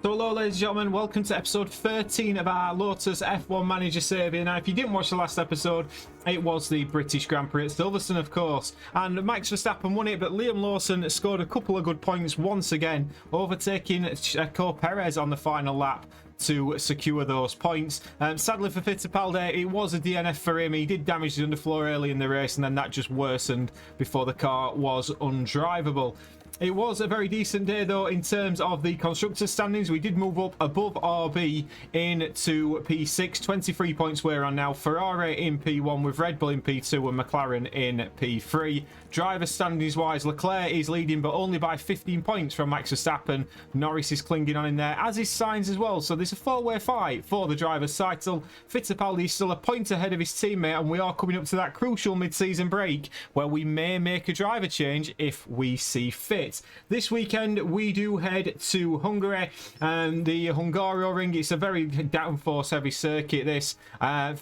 So hello ladies and gentlemen, welcome to episode 13 of our Lotus F1 Manager survey. Now if you didn't watch the last episode, it was the British Grand Prix at Silverstone of course, and Max Verstappen won it, but Liam Lawson scored a couple of good points once again, overtaking Checo Perez on the final lap to secure those points. Sadly for Fittipaldi, it was a DNF for him. He did damage the underfloor early in the race, and then that just worsened before the car was undrivable. It was a very decent day though in terms of the constructors standings. We did move up above RB into P6. 23 points we're on now. Ferrari in P1 with Red Bull in P2 and McLaren in P3. Driver standings wise, Leclerc is leading but only by 15 points from Max Verstappen. Norris is clinging on in there, as is Sainz as well. So there's a four-way fight for the driver's title. Fittipaldi is still a point ahead of his teammate, and we are coming up to that crucial mid-season break where we may make a driver change if we see fit. This weekend we do head to Hungary, and the Hungaroring. It's a very downforce heavy circuit this.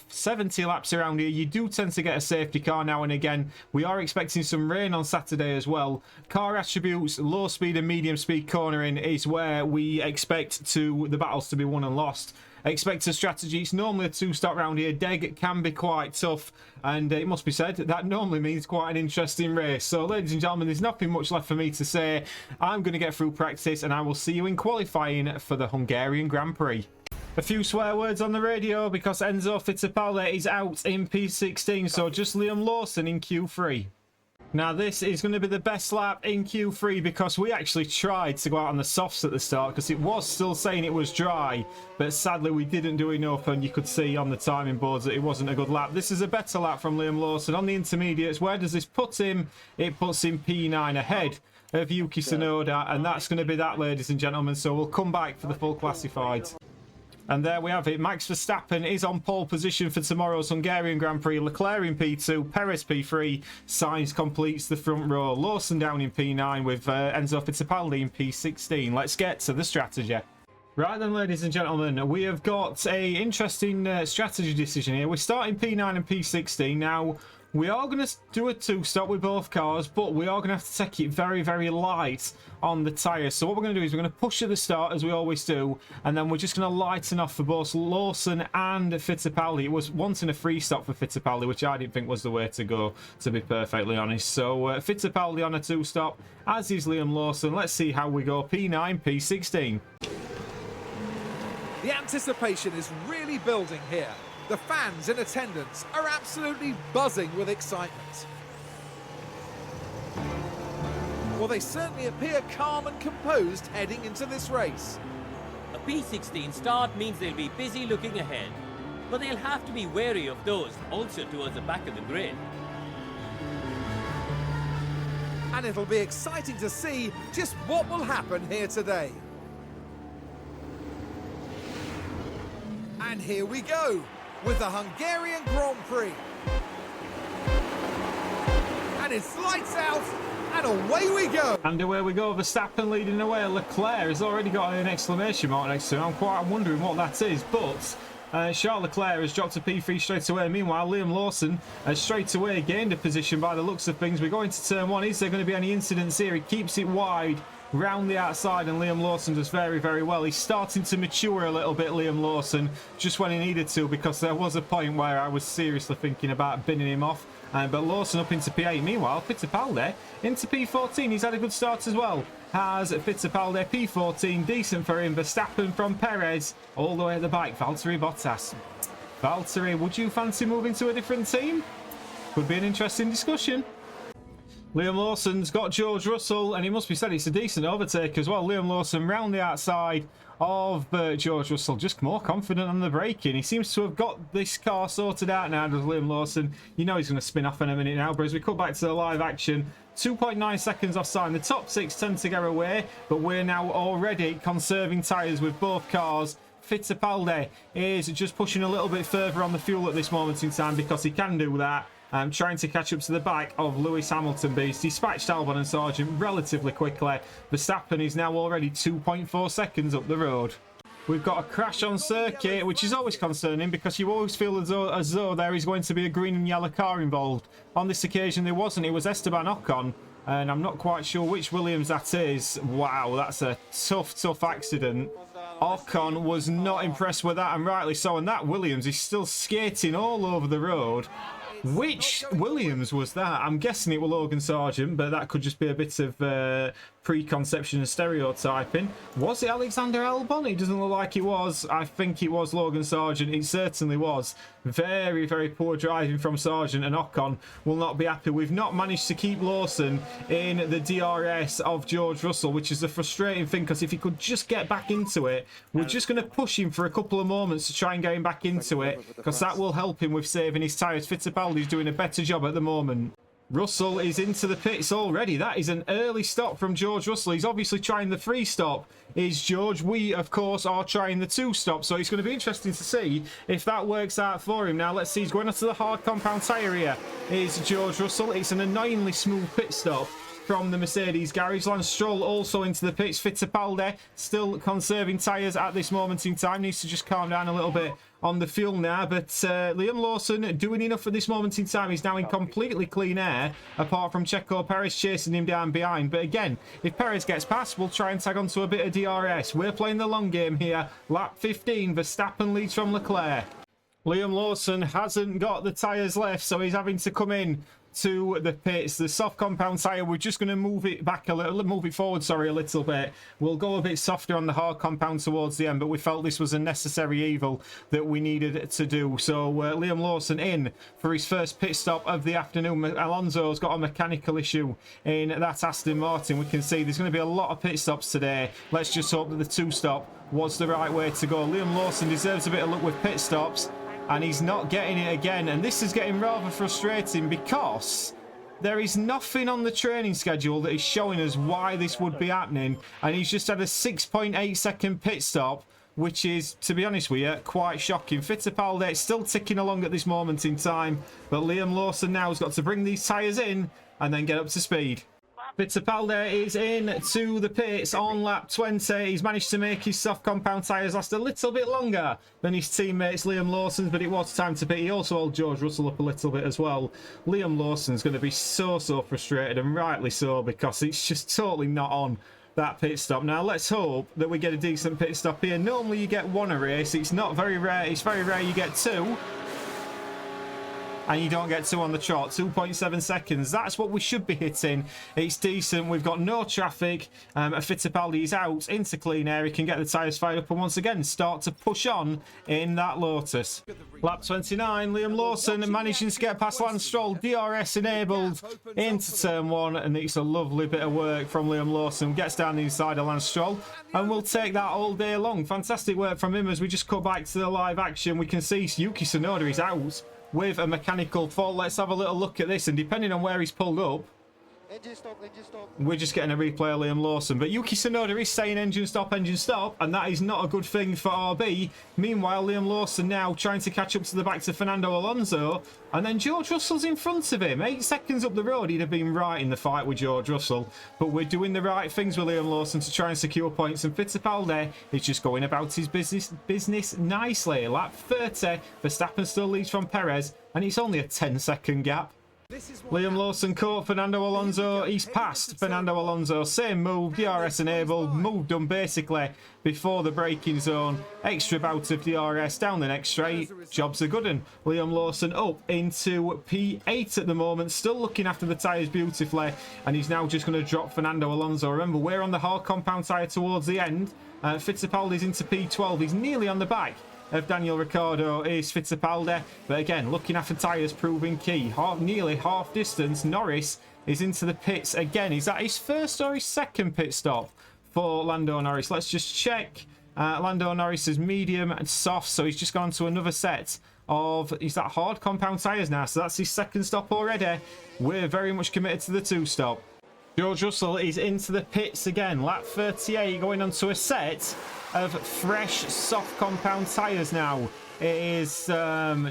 70 laps around here. You do tend to get a safety car now and again. We are expecting some rain on Saturday as well. Car attributes, low speed and medium speed cornering is where we expect the battles to be won and lost. Expect a strategy. It's normally a two-stop round here. Deg can be quite tough, and it must be said that normally means quite an interesting race. So ladies and gentlemen, there's nothing much left for me to say. I'm going to get through practice and I will see you in qualifying for the Hungarian Grand Prix. A few swear words on the radio because Enzo Fittipaldi is out in P16, so just Liam Lawson in Q3. Now this is going to be the best lap in Q3 because we actually tried to go out on the softs at the start because it was still saying it was dry, but sadly we didn't do enough, and you could see on the timing boards that it wasn't a good lap. This is a better lap from Liam Lawson on the intermediates. Where does this put him? It puts him P9 ahead of Yuki Tsunoda, and that's going to be that, ladies and gentlemen. So we'll come back for the full classifieds. And there we have it. Max Verstappen is on pole position for tomorrow's Hungarian Grand Prix. Leclerc in P2, Perez P3, Sainz completes the front row. Lawson down in P9 with Enzo Fittipaldi in P16. Let's get to the strategy. Right then, ladies and gentlemen, we have got a interesting strategy decision here. We're starting P9 and P16. Now, we are going to do a two-stop with both cars, but we are going to have to take it very, very light on the tyres. So what we're going to do is we're going to push at the start, as we always do, and then we're just going to lighten off for both Lawson and Fittipaldi. It was wanting a free stop for Fittipaldi, which I didn't think was the way to go, to be perfectly honest. So Fittipaldi on a two-stop, as is Liam Lawson. Let's see how we go. P9, P16. The anticipation is really building here. The fans in attendance are absolutely buzzing with excitement. Well, they certainly appear calm and composed heading into this race. A P16 start means they'll be busy looking ahead, but they'll have to be wary of those also towards the back of the grid. And it'll be exciting to see just what will happen here today. And here we go with the Hungarian Grand Prix. And it's lights out, and away we go. And away we go, Verstappen leading away. Leclerc has already got an exclamation mark next to him. I'm wondering what that is, but Charles Leclerc has dropped to P3 straight away. Meanwhile, Liam Lawson has straight away gained a position by the looks of things. We're going to turn one. Is there going to be any incidents here? He keeps it wide round the outside, and Liam Lawson does very, very well. He's starting to mature a little bit, Liam Lawson, just when he needed to, because there was a point where I was seriously thinking about binning him off. But Lawson up into P8. Meanwhile, Fittipaldi into P14. He's had a good start as well. Has Fittipaldi P14. Decent for him. Verstappen from Perez all the way at the back. Valtteri Bottas. Valtteri, would you fancy moving to a different team? Could be an interesting discussion. Liam Lawson's got George Russell, and it must be said it's a decent overtake as well. Liam Lawson round the outside of George Russell, just more confident on the braking. He seems to have got this car sorted out now, does Liam Lawson. You know he's going to spin off in a minute now, but as we cut back to the live action, 2.9 seconds offside. The top six tend to go away, but we're now already conserving tyres with both cars. Fittipaldi is just pushing a little bit further on the fuel at this moment in time because he can do that. Trying to catch up to the back of Lewis Hamilton, but he's dispatched Albon and Sargent relatively quickly. Verstappen is now already 2.4 seconds up the road. We've got a crash on circuit, which is always concerning because you always feel as though there is going to be a green and yellow car involved. On this occasion, there wasn't. It was Esteban Ocon And I'm not quite sure which Williams that is. Wow, that's a tough accident. Ocon was not impressed with that, and rightly so. And that Williams is still skating all over the road. Which Williams was that? I'm guessing it was Logan Sargent, but that could just be a bit of preconception and stereotyping. Was it Alexander Albon? It doesn't look like it was. I think it was Logan Sargent. It certainly was. Very, very poor driving from Sargent, and Ocon will not be happy. We've not managed to keep Lawson in the DRS of George Russell, which is a frustrating thing, because if he could just get back into it, we're just going to push him for a couple of moments to try and get him back into it, because that will help him with saving his tyres. Fittipaldi's doing a better job at the moment. Russell is into the pits already. That is an early stop from George Russell. He's obviously trying the 3-stop. Is George? We, of course, are trying the 2-stop. So it's going to be interesting to see if that works out for him. Now, let's see. He's going onto the hard compound tyre here. Is George Russell. It's an annoyingly smooth pit stop from the Mercedes garage. Lance Stroll also into the pits. Fittipaldi still conserving tyres at this moment in time. Needs to just calm down a little bit on the fuel now, but Liam Lawson doing enough at this moment in time. He's now in completely clean air, apart from Checo Perez chasing him down behind. But again, if Perez gets past, we'll try and tag onto a bit of DRS. We're playing the long game here. Lap 15, Verstappen leads from Leclerc. Liam Lawson hasn't got the tyres left, so he's having to come in to the pits. The soft compound tyre, we're just going to move it back a little, move it forward, sorry, a little bit. We'll go a bit softer on the hard compound towards the end, but we felt this was a necessary evil that we needed to do. So Liam Lawson in for his first pit stop of the afternoon. Alonso's got a mechanical issue in that Aston Martin. We can see there's going to be a lot of pit stops today. Let's just hope that the 2-stop was the right way to go. Liam Lawson deserves a bit of luck with pit stops, and he's not getting it again, and this is getting rather frustrating because there is nothing on the training schedule that is showing us why this would be happening, and he's just had a 6.8 second pit stop, which is, to be honest with you, quite shocking. Fittipaldi is still ticking along at this moment in time, but Liam Lawson now has got to bring these tyres in and then get up to speed. Fittipaldi is in to the pits on lap 20. He's managed to make his soft compound tyres last a little bit longer than his teammates Liam Lawson's, but it was time to pit. He also held George Russell up a little bit as well. Liam Lawson's going to be so frustrated, and rightly so, because it's just totally not on that pit stop. Now let's hope that we get a decent pit stop here. Normally you get one a race. It's not very rare. It's very rare you get two, and you don't get two on the trot. 2.7 seconds. That's what we should be hitting. It's decent. We've got no traffic. Fittipaldi is out into clean air. He can get the tyres fired up and once again start to push on in that Lotus. Lap 29, Liam Lawson managing to get past Lance Stroll. DRS enabled into turn 1, and it's a lovely bit of work from Liam Lawson. Gets down the inside of Lance Stroll, and we'll take that all day long. Fantastic work from him. As we just cut back to the live action, we can see Yuki Tsunoda is out with a mechanical fault. Let's have a little look at this, and depending on where he's pulled up, Engine stop, engine stop. we're just getting a replay of Liam Lawson. But Yuki Tsunoda is saying engine stop, and that is not a good thing for RB. Meanwhile, Liam Lawson now trying to catch up to the back to Fernando Alonso, and then George Russell's in front of him. 8 seconds up the road, he'd have been right in the fight with George Russell. But we're doing the right things with Liam Lawson to try and secure points, and Fittipaldi is just going about his business nicely. Lap 30, Verstappen still leads from Perez, and it's only a 10-second gap. Liam Lawson caught Fernando Alonso. He's passed Fernando Alonso. Same move, DRS enabled, move done basically before the braking zone. Extra bout of DRS down the next straight. Job's a good one. Liam Lawson up into P8 at the moment, still looking after the tyres beautifully, and he's now just going to drop Fernando Alonso. Remember, we're on the hard compound tyre towards the end. Fittipaldi's into P12. He's nearly on the back of Daniel Ricciardo is Fittipaldi, but again, looking after tyres proving key. Nearly half distance. Norris is into the pits again. Is that his first or his second pit stop for Lando Norris? Let's just check. Lando Norris is medium and soft, so he's just gone to another set of, is that hard compound tyres now? So that's his second stop already. We're very much committed to the 2-stop. George Russell is into the pits again. Lap 38, going on to a set of fresh soft compound tyres now. It is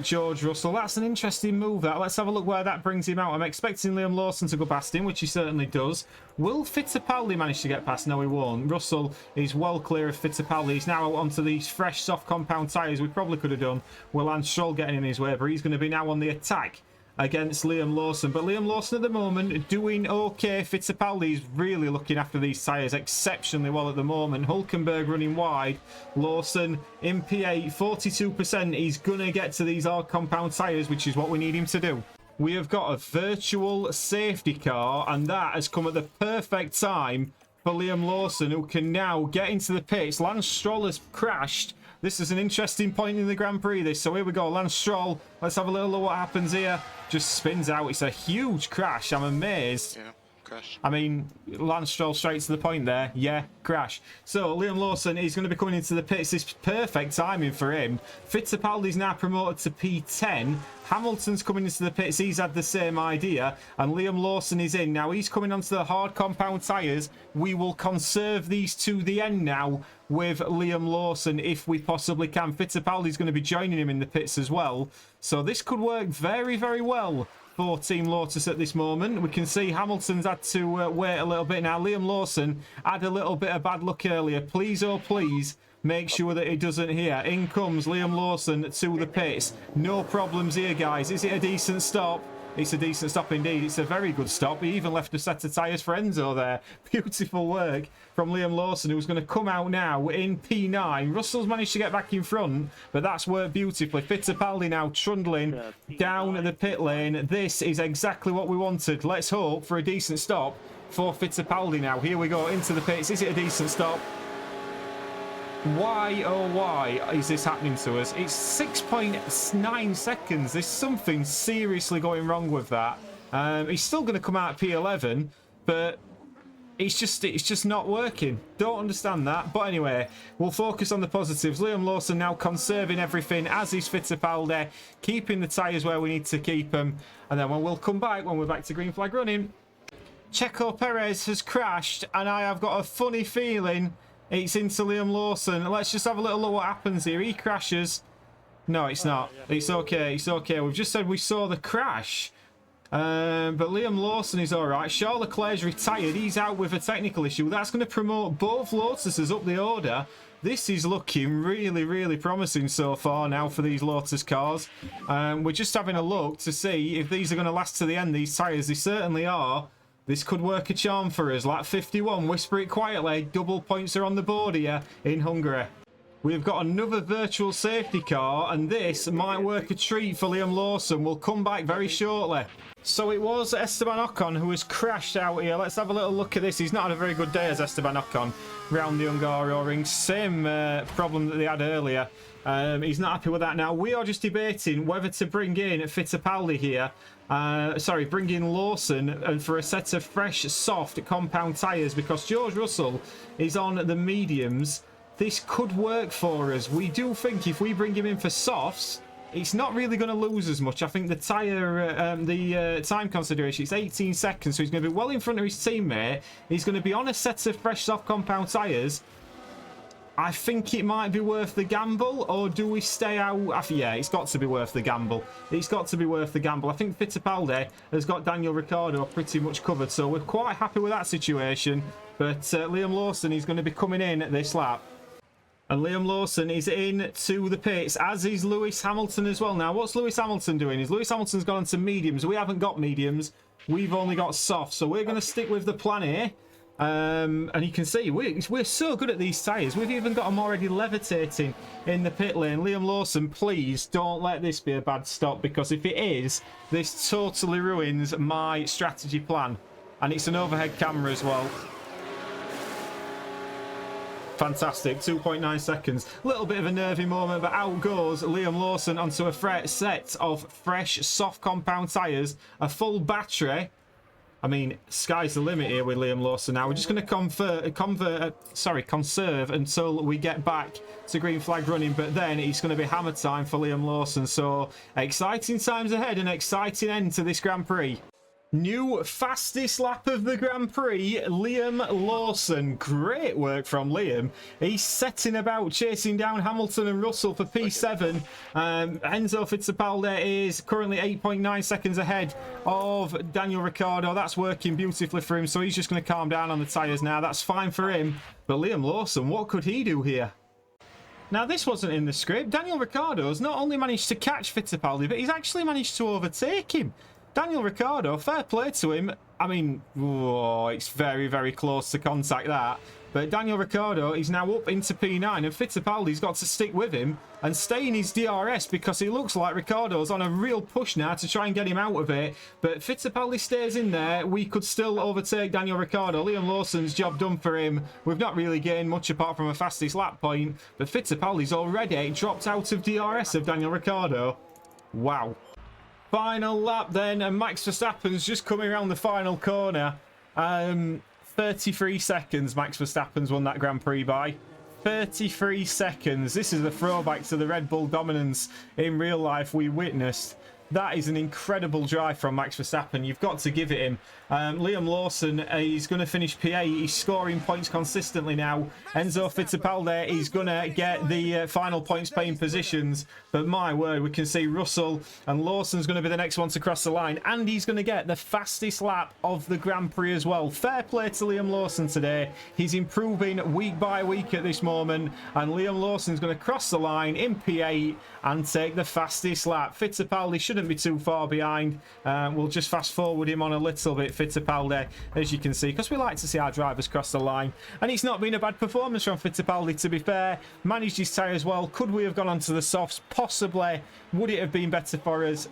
George Russell. That's an interesting move, that. Let's have a look where that brings him out. I'm expecting Liam Lawson to go past him, which he certainly does. Will Fittipaldi manage to get past? No, he won't. Russell is well clear of Fittipaldi. He's now out onto these fresh soft compound tyres. We probably could have done with Lance Stroll getting in his way, but he's going to be now on the attack against Liam Lawson. But Liam Lawson at the moment doing okay. Fittipaldi's really looking after these tyres exceptionally well at the moment. Hulkenberg running wide. Lawson in P8, 42%. He's going to get to these hard compound tyres, which is what we need him to do. We have got a virtual safety car, and that has come at the perfect time for Liam Lawson, who can now get into the pits. Lance Stroll has crashed. This is an interesting point in the Grand Prix, this. So here we go, Lance Stroll. Let's have a little look what happens here. Just spins out. It's a huge crash. I'm amazed. Yeah, crash. I mean, Lance Stroll straight to the point there. Yeah, crash. So Liam Lawson is going to be coming into the pits. It's perfect timing for him. Fittipaldi's now promoted to P10. Hamilton's coming into the pits. He's had the same idea. And Liam Lawson is in. Now he's coming onto the hard compound tyres. We will conserve these to the end now with Liam Lawson if we possibly can. Fittipaldi's going to be joining him in the pits as well. So this could work very, very well for Team Lotus at this moment. We can see Hamilton's had to wait a little bit now. Liam Lawson had a little bit of bad luck earlier. Please, oh please, make sure that he doesn't here. In comes Liam Lawson to the pits. No problems here, guys. Is it a decent stop? It's a decent stop indeed. It's a very good stop. He even left a set of tyres for Enzo there. Beautiful work from Liam Lawson, who's going to come out now in P9. Russell's managed to get back in front, but that's worked beautifully. Fittipaldi now trundling down the pit lane. This is exactly what we wanted. Let's hope for a decent stop for Fittipaldi now. Here we go into the pits. Is it a decent stop? Why, oh why is this happening to us? It's 6.9 seconds. There's something seriously going wrong with that. He's still going to come out at P11, but it's just not working. Don't understand that. But anyway, we'll focus on the positives. Liam Lawson now conserving everything, as is Fittipaldi, keeping the tyres where we need to keep them. And then when we'll come back, when we're back to green flag running, Checo Perez has crashed, and I have got a funny feeling it's into Liam Lawson. Let's just have a little look what happens here. He crashes. No, it's not. It's okay. It's okay. We've just said we saw the crash. But Liam Lawson is all right. Charles Leclerc's retired. He's out with a technical issue. That's going to promote both Lotuses up the order. This is looking really, really promising so far now for these Lotus cars. We're just having a look to see if these are going to last to the end, these tyres. They certainly are. This could work a charm for us. Lap 51, whisper it quietly. Double points are on the board here in Hungary. We've got another virtual safety car, and this might work a treat for Liam Lawson. We'll come back very shortly. So it was Esteban Ocon who has crashed out here. Let's have a little look at this. He's not had a very good day as Esteban Ocon round the Hungaroring. Same problem that they had earlier. He's not happy with that now. We are just debating whether to bring in Fittipaldi here. Bring in Lawson and for a set of fresh, soft, compound tyres, because George Russell is on the mediums. This could work for us. We do think if we bring him in for softs, it's not really going to lose as much. I think the time consideration, it's 18 seconds, so he's going to be well in front of his teammate. He's going to be on a set of fresh, soft, compound tyres. I think it might be worth the gamble, or do we stay out? Yeah, it's got to be worth the gamble. It's got to be worth the gamble. I think Fittipaldi has got Daniel Ricciardo pretty much covered, so we're quite happy with that situation. But Liam Lawson is going to be coming in at this lap. And Liam Lawson is in to the pits, as is Lewis Hamilton as well. Now, what's Lewis Hamilton doing? Is Lewis Hamilton's gone into mediums. We haven't got mediums. We've only got soft, so we're going to stick with the plan here. And you can see we're so good at these tyres. We've even got them already levitating in the pit lane. Liam Lawson, please don't let this be a bad stop, because if it is, this totally ruins my strategy plan. And it's an overhead camera as well. Fantastic, 2.9 seconds. Little bit of a nervy moment, but out goes Liam Lawson onto a set of fresh, soft compound tyres, a full battery. I mean, sky's the limit here with Liam Lawson now. We're just going to conserve until we get back to green flag running, but then it's going to be hammer time for Liam Lawson. So exciting times ahead, an exciting end to this Grand Prix. New fastest lap of the Grand Prix, Liam Lawson. Great work from Liam. He's setting about chasing down Hamilton and Russell for P7. Enzo Fittipaldi is currently 8.9 seconds ahead of Daniel Ricciardo. That's working beautifully for him, so he's just going to calm down on the tyres now. That's fine for him. But Liam Lawson, what could he do here? Now, this wasn't in the script. Daniel Ricciardo's not only managed to catch Fittipaldi, but he's actually managed to overtake him. Daniel Ricciardo, fair play to him. I mean, whoa, it's very, very close to contact that. But Daniel Ricciardo is now up into P9, and Fittipaldi's got to stick with him and stay in his DRS because it looks like Ricciardo's on a real push now to try and get him out of it. But Fittipaldi stays in there. We could still overtake Daniel Ricciardo. Liam Lawson's job done for him. We've not really gained much apart from a fastest lap point, but Fittipaldi's already dropped out of DRS of Daniel Ricciardo. Wow. Final lap then, and Max Verstappen's just coming around the final corner. 33 seconds Max Verstappen's won that Grand Prix by. 33 seconds. This is a throwback to the Red Bull dominance in real life we witnessed. That is an incredible drive from Max Verstappen. You've got to give it him. Liam Lawson, he's going to finish P8. He's scoring points consistently now. Enzo Fittipaldi, he's going to get the final points paying positions. But my word, we can see Russell and Lawson's going to be the next one to cross the line. And he's going to get the fastest lap of the Grand Prix as well. Fair play to Liam Lawson today. He's improving week by week at this moment. And Liam Lawson's going to cross the line in P8 and take the fastest lap. Fittipaldi shouldn't be too far behind. We'll just fast forward him on a little bit, Fittipaldi, as you can see, because we like to see our drivers cross the line. And it's not been a bad performance from Fittipaldi, to be fair. Managed his tyres well. Could we have gone onto the softs? Possibly. Would it have been better for us?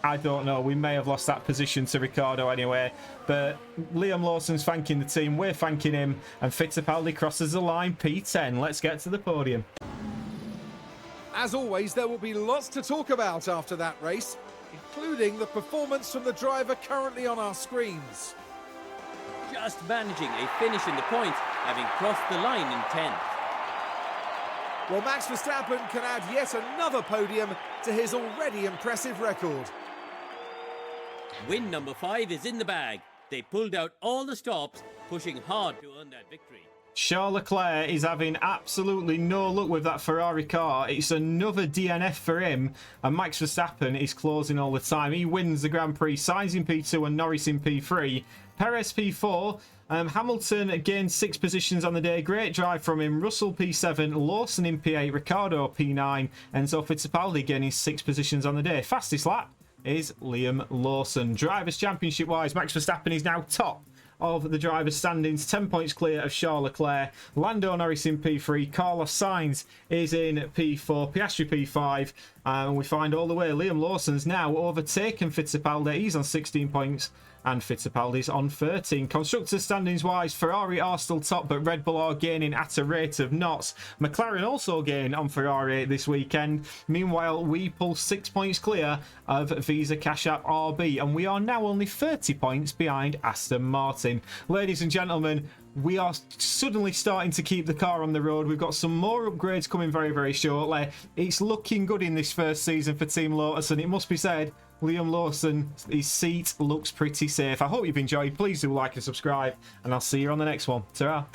I don't know. We may have lost that position to Ricciardo anyway. But Liam Lawson's thanking the team. We're thanking him. And Fittipaldi crosses the line, P10. Let's get to the podium. As always, there will be lots to talk about after that race, including the performance from the driver currently on our screens. Just managing a finish in the points, having crossed the line in 10th. Well, Max Verstappen can add yet another podium to his already impressive record. Win number 5 is in the bag. They pulled out all the stops, pushing hard to earn that victory. Charles Leclerc is having absolutely no luck with that Ferrari car. It's another DNF for him. And Max Verstappen is closing all the time. He wins the Grand Prix. Sainz in P2 and Norris in P3. Perez P4. Hamilton gained 6 positions on the day. Great drive from him. Russell P7. Lawson in P8. Ricciardo P9. Enzo Fittipaldi gaining 6 positions on the day. Fastest lap is Liam Lawson. Drivers' Championship wise, Max Verstappen is now top of the drivers' standings, 10 points clear of Charles Leclerc. Lando Norris in P3, Carlos Sainz is in P4, Piastri P5, and we find all the way Liam Lawson's now overtaken Fittipaldi. He's on 16 points and Fittipaldi's on 13. Constructors standings wise, Ferrari are still top, but Red Bull are gaining at a rate of knots. McLaren also gain on Ferrari this weekend. Meanwhile, we pull 6 points clear of Visa Cash App RB, and we are now only 30 points behind Aston Martin. Ladies and gentlemen, we are suddenly starting to keep the car on the road. We've got some more upgrades coming very, very shortly. It's looking good in this first season for Team Lotus, and it must be said, Liam Lawson, his seat looks pretty safe. I hope you've enjoyed. Please do like and subscribe, and I'll see you on the next one. Ta-ra.